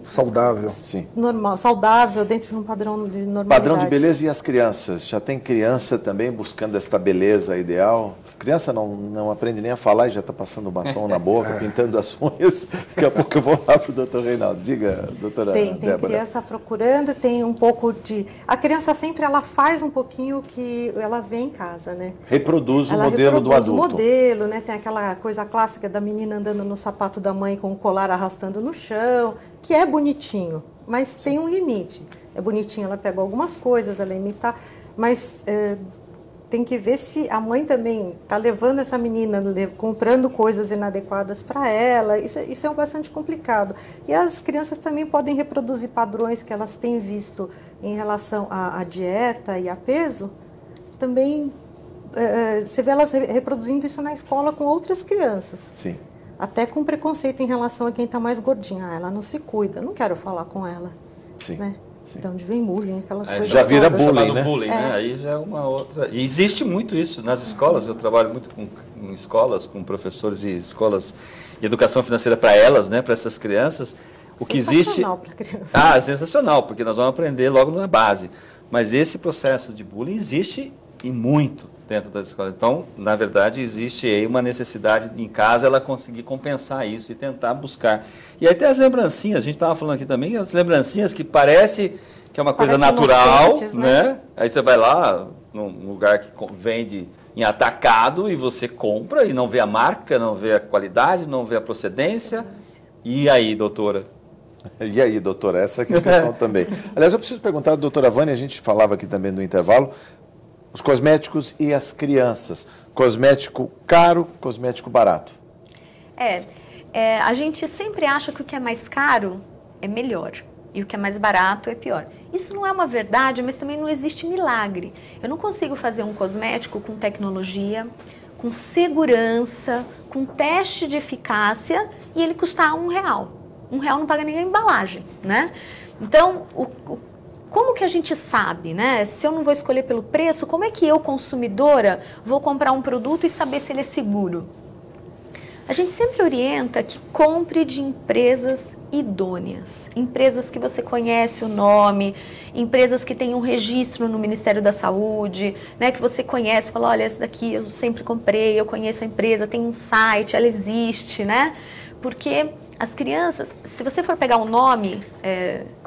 saudável. Sim. Normal, saudável, dentro de um padrão de normalidade. Padrão de beleza e as crianças? Já tem criança também buscando esta beleza ideal? Criança não aprende nem a falar e já está passando batom na boca, pintando as unhas. Daqui a pouco eu vou lá para o doutor Reinaldo. Diga, doutora Débora. Tem criança procurando, tem um pouco de... A criança sempre ela faz um pouquinho o que ela vê em casa, né? Reproduz o modelo do adulto. O modelo, né? Tem aquela coisa clássica da menina andando no sapato da mãe com o colar arrastando no chão, que é bonitinho, mas tem um limite. É bonitinho, ela pega algumas coisas, ela imita, mas... tem que ver se a mãe também está levando essa menina, comprando coisas inadequadas para ela. Isso é bastante complicado. E as crianças também podem reproduzir padrões que elas têm visto em relação à dieta e a peso. Também você vê elas reproduzindo isso na escola com outras crianças. Sim. Até com preconceito em relação a quem está mais gordinha. Ela não se cuida, não quero falar com ela. Sim. Né? Então, de vem bullying, aquelas coisas já vira todas. bullying, né? Bullying, né? Aí já é uma outra... E existe muito isso nas escolas. Eu trabalho muito com escolas, com professores e escolas de educação financeira para elas, né? Para essas crianças. O que existe... Sensacional para criança. É sensacional, porque nós vamos aprender logo na base. Mas esse processo de bullying existe e muito dentro das escolas. Então, na verdade, existe aí uma necessidade em casa ela conseguir compensar isso e tentar buscar. E aí tem as lembrancinhas, a gente estava falando aqui também, as lembrancinhas que parece que é uma coisa natural, né? Aí você vai lá num lugar que vende em atacado e você compra e não vê a marca, não vê a qualidade, não vê a procedência. E aí, doutora? E aí, doutora? Essa aqui é a questão também. Aliás, eu preciso perguntar à doutora Vânia, a gente falava aqui também no intervalo, os cosméticos e as crianças. Cosmético caro, cosmético barato. A gente sempre acha que o que é mais caro é melhor e o que é mais barato é pior. Isso não é uma verdade, mas também não existe milagre. Eu não consigo fazer um cosmético com tecnologia, com segurança, com teste de eficácia e ele custar R$1. R$1 não paga nem a embalagem, né? Então, como que a gente sabe, né? Se eu não vou escolher pelo preço, como é que eu, consumidora, vou comprar um produto e saber se ele é seguro? A gente sempre orienta que compre de empresas idôneas, empresas que você conhece o nome, empresas que têm um registro no Ministério da Saúde, né, que você conhece, fala, olha, essa daqui eu sempre comprei, eu conheço a empresa, tem um site, ela existe, né? Porque as crianças, se você for pegar o nome,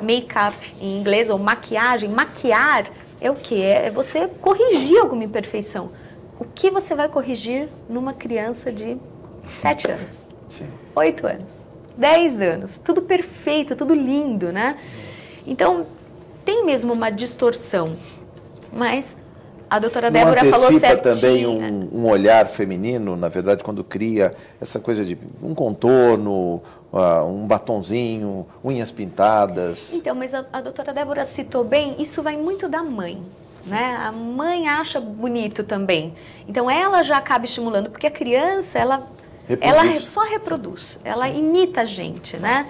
make-up em inglês, ou maquiagem, maquiar é o quê? É você corrigir alguma imperfeição. O que você vai corrigir numa criança de 7 anos, 8 anos, 10 anos? Tudo perfeito, tudo lindo, né? Então, tem mesmo uma distorção, mas a doutora Débora falou certinho. Também um olhar feminino, na verdade, quando cria essa coisa de um contorno, um batonzinho, unhas pintadas. Então, mas a doutora Débora citou bem, isso vai muito da mãe. Né? A mãe acha bonito também. Então, ela já acaba estimulando, porque a criança, ela só reproduz, ela imita a gente, né?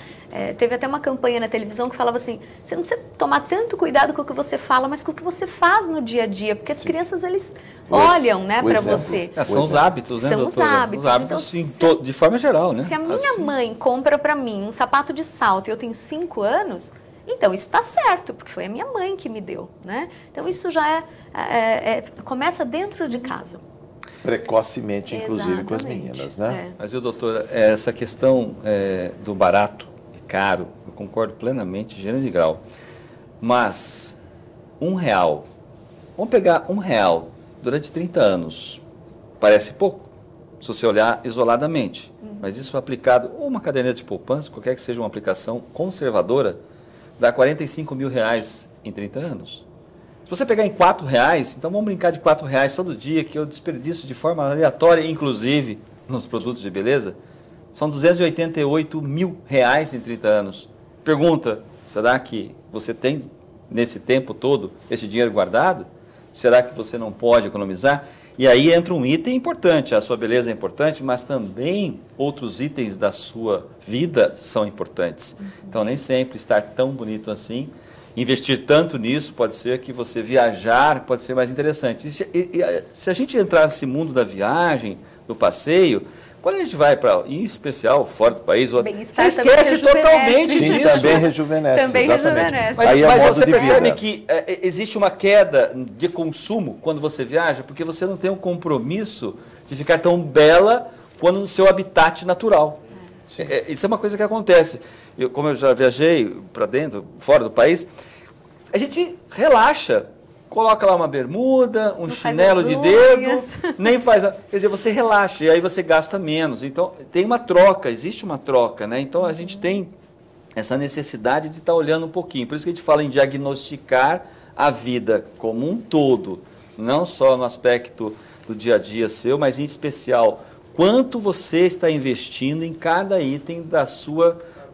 Teve até uma campanha na televisão que falava assim, você não precisa tomar tanto cuidado com o que você fala, mas com o que você faz no dia a dia, porque as crianças, eles olham, né, para você. São os hábitos, né, doutora? São os hábitos. Os hábitos então, de forma geral, né? Se a minha mãe compra para mim um sapato de salto e eu tenho 5 anos, então isso está certo, porque foi a minha mãe que me deu, né? Então isso já começa dentro de casa. Precocemente, inclusive, com as meninas, né? Mas, doutora, essa questão do barato e caro, eu concordo plenamente, gênero de grau. Mas R$1, vamos pegar R$1 durante 30 anos, parece pouco, se você olhar isoladamente. Mas isso aplicado, ou uma caderneta de poupança, qualquer que seja uma aplicação conservadora, dá R$45 mil em 30 anos. Se você pegar em R$4, então vamos brincar de R$4 todo dia, que eu desperdiço de forma aleatória, inclusive nos produtos de beleza, são R$288 mil em 30 anos. Pergunta, será que você tem, nesse tempo todo, esse dinheiro guardado? Será que você não pode economizar? E aí entra um item importante, a sua beleza é importante, mas também outros itens da sua vida são importantes. Então, nem sempre estar tão bonito assim, investir tanto nisso, pode ser que você viajar, pode ser mais interessante. Se a gente entrar nesse mundo da viagem, do passeio, quando a gente vai para, em especial, fora do país, você esquece totalmente Sim, disso. também rejuvenesce, Também exatamente. rejuvenesce. Mas modo você de percebe vida. que existe uma queda de consumo quando você viaja, porque você não tem um compromisso de ficar tão bela quando no seu habitat natural. Isso é uma coisa que acontece. Como eu já viajei para dentro, fora do país, a gente relaxa. Coloca lá uma bermuda, um chinelo de dedo, nem faz... Quer dizer, você relaxa e aí você gasta menos. Então, tem uma troca, existe uma troca, né? Então, a gente tem essa necessidade de estar olhando um pouquinho. Por isso que a gente fala em diagnosticar a vida como um todo, não só no aspecto do dia a dia seu, mas em especial, quanto você está investindo em cada item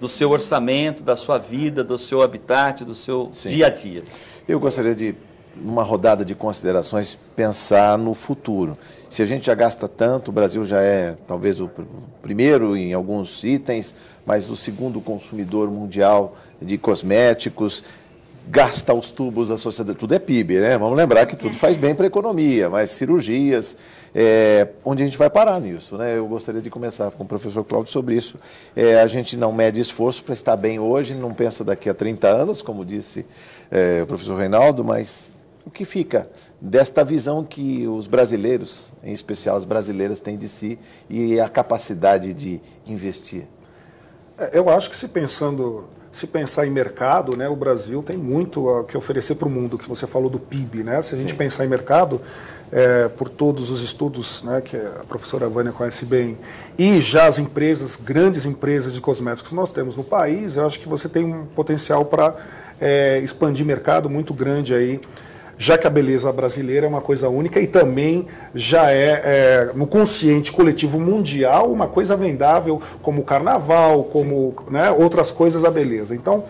do seu orçamento, da sua vida, do seu habitat, do seu dia a dia. Eu gostaria de, numa rodada de considerações, pensar no futuro. Se a gente já gasta tanto, o Brasil já é talvez o primeiro em alguns itens, mas o segundo consumidor mundial de cosméticos, gasta aos tubos a sociedade, tudo é PIB, né? Vamos lembrar que tudo faz bem para a economia, mas cirurgias, onde a gente vai parar nisso, né? Eu gostaria de começar com o professor Cláudio sobre isso. A gente não mede esforço para estar bem hoje, não pensa daqui a 30 anos, como disse o professor Reinaldo, mas o que fica desta visão que os brasileiros, em especial as brasileiras, têm de si e a capacidade de investir? Eu acho que se pensar em mercado, né, o Brasil tem muito a que oferecer para o mundo, que você falou do PIB, né? Se a gente pensar em mercado, por todos os estudos, né, que a professora Vânia conhece bem, e já as empresas, grandes empresas de cosméticos que nós temos no país, eu acho que você tem um potencial para expandir mercado muito grande aí, já que a beleza brasileira é uma coisa única e também já no consciente coletivo mundial uma coisa vendável como o carnaval, como, né, outras coisas da beleza. Então,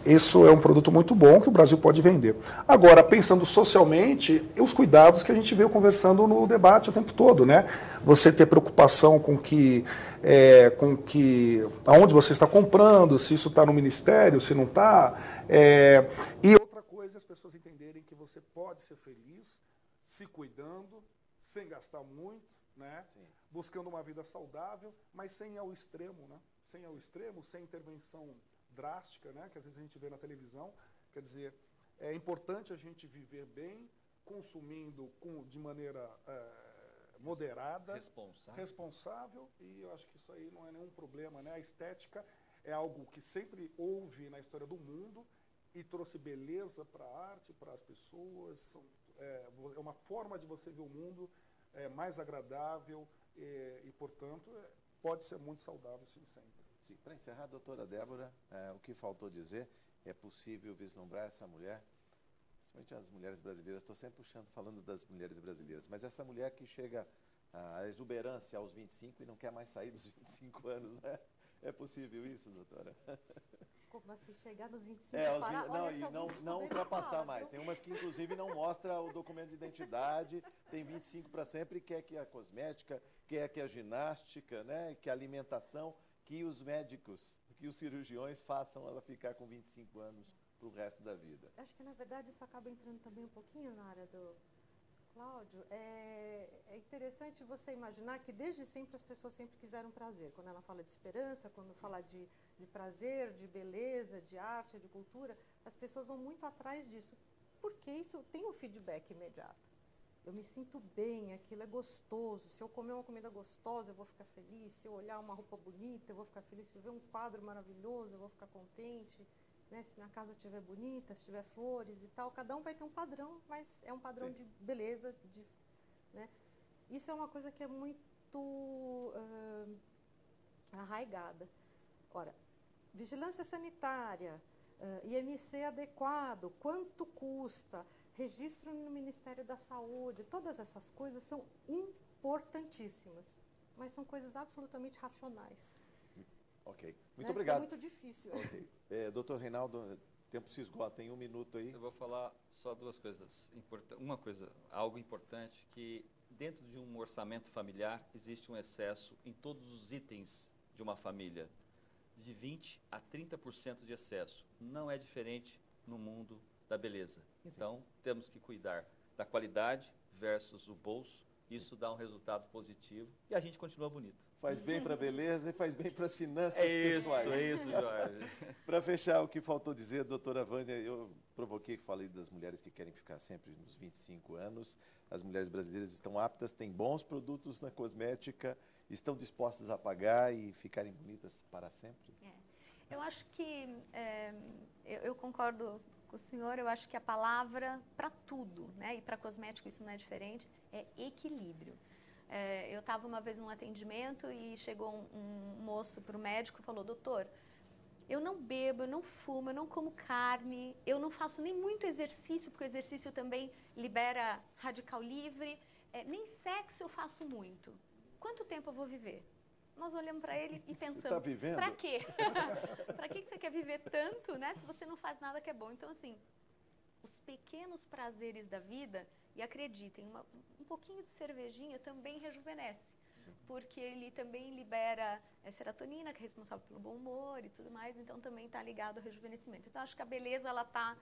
isso é um produto muito bom que o Brasil pode vender. Agora, pensando socialmente, os cuidados que a gente veio conversando no debate o tempo todo, né? Você ter preocupação com aonde você está comprando, se isso está no ministério, se não está, e outra coisa, as pessoas entenderem que você pode ser feliz se cuidando, sem gastar muito, né? Buscando uma vida saudável, mas sem ir ao extremo, né? Sem ir ao extremo, sem intervenção drástica, né? Que às vezes a gente vê na televisão. Quer dizer, é importante a gente viver bem, consumindo de maneira moderada, responsável, e eu acho que isso aí não é nenhum problema, né? A estética é algo que sempre houve na história do mundo e trouxe beleza para a arte, para as pessoas. É uma forma de você ver o mundo mais agradável e portanto, pode ser muito saudável, sim, sempre. Sim, para encerrar, doutora Débora, o que faltou dizer, é possível vislumbrar essa mulher, principalmente as mulheres brasileiras, estou sempre falando das mulheres brasileiras, mas essa mulher que chega à exuberância aos 25 e não quer mais sair dos 25 anos, né? É possível isso, doutora? Como assim, chegar nos 25 parar? Não ultrapassar mais. Tem umas que, inclusive, não mostra o documento de identidade, tem 25 para sempre, quer que a cosmética, quer que a ginástica, né, que a alimentação, que os médicos, que os cirurgiões façam ela ficar com 25 anos para o resto da vida. Acho que, na verdade, isso acaba entrando também um pouquinho na área do Cláudio. É interessante você imaginar que, desde sempre, as pessoas sempre quiseram prazer. Quando ela fala de esperança, quando fala de prazer, de beleza, de arte, de cultura, as pessoas vão muito atrás disso. Porque isso tem um feedback imediato. eu me sinto bem, aquilo é gostoso. Se eu comer uma comida gostosa, eu vou ficar feliz. Se eu olhar uma roupa bonita, eu vou ficar feliz. Se eu ver um quadro maravilhoso, eu vou ficar contente. Né? Se minha casa estiver bonita, se tiver flores e tal, cada um vai ter um padrão, mas é um padrão de beleza, né? Isso é uma coisa que é muito arraigada. Ora, vigilância sanitária, IMC adequado, quanto custa, registro no Ministério da Saúde, todas essas coisas são importantíssimas, mas são coisas absolutamente racionais. Ok, muito obrigado. É muito difícil. Ok. Doutor Reinaldo, o tempo se esgota, em um minuto aí. Eu vou falar só duas coisas. Uma coisa, algo importante, que dentro de um orçamento familiar existe um excesso em todos os itens de uma família, de 20% a 30% de excesso. Não é diferente no mundo da beleza. Então, temos que cuidar da qualidade versus o bolso. Isso dá um resultado positivo e a gente continua bonito. Faz bem para a beleza e faz bem para as finanças pessoais. É isso, Jorge. Para fechar, o que faltou dizer, doutora Vânia, eu provoquei, falei das mulheres que querem ficar sempre nos 25 anos. As mulheres brasileiras estão aptas, têm bons produtos na cosmética, estão dispostas a pagar e ficarem bonitas para sempre? Eu acho que, eu concordo com o senhor, eu acho que a palavra para tudo, né, e para cosmético isso não é diferente, é equilíbrio. Eu estava uma vez num atendimento e chegou um moço para o médico e falou: doutor, eu não bebo, eu não fumo, eu não como carne, eu não faço nem muito exercício, porque o exercício também libera radical livre, nem sexo eu faço muito. Quanto tempo eu vou viver? Nós olhamos para ele e pensamos, para quê? Para que você quer viver tanto, né, se você não faz nada que é bom? Então, assim, os pequenos prazeres da vida, e acreditem, um pouquinho de cervejinha também rejuvenesce. Sim. Porque ele também libera serotonina, que é responsável pelo bom humor e tudo mais, então também está ligado ao rejuvenescimento. Então, acho que a beleza, ela está,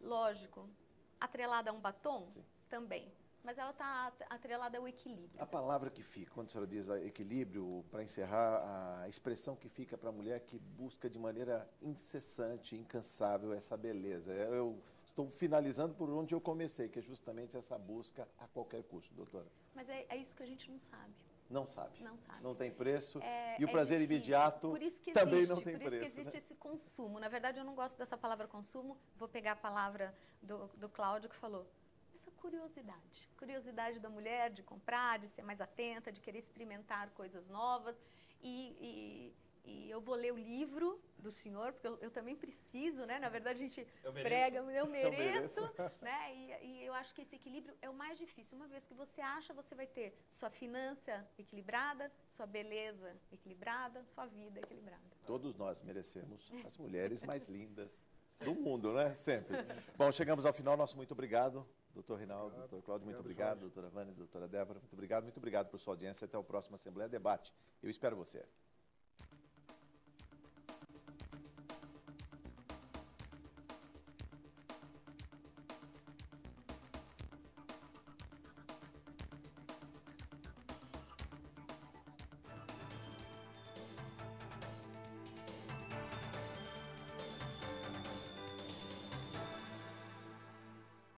lógico, atrelada a um batom? Sim. Também. Mas ela está atrelada ao equilíbrio. A palavra que fica, quando a senhora diz equilíbrio, para encerrar, a expressão que fica para a mulher que busca de maneira incessante, incansável essa beleza. Eu estou finalizando por onde eu comecei, que é justamente essa busca a qualquer custo, doutora. Mas é isso que a gente não sabe. Não sabe. Não sabe. Não tem preço. E o prazer imediato também não tem preço. Por isso que existe esse consumo. Na verdade, eu não gosto dessa palavra consumo. Vou pegar a palavra do Cláudio, que falou: essa curiosidade da mulher de comprar, de ser mais atenta, de querer experimentar coisas novas. E eu vou ler o livro do senhor, porque eu também preciso, né? Na verdade, a gente prega, eu mereço. Né? E eu acho que esse equilíbrio é o mais difícil. Uma vez que você acha, você vai ter sua finança equilibrada, sua beleza equilibrada, sua vida equilibrada. Todos nós merecemos as mulheres mais lindas do mundo, né? Sempre. Bom, chegamos ao final. Nosso muito obrigado. Doutor Reinaldo, doutor Cláudio, muito obrigado. Doutora Vânia, doutora Débora, muito obrigado por sua audiência. Até o próximo Assembleia Debate. Eu espero você.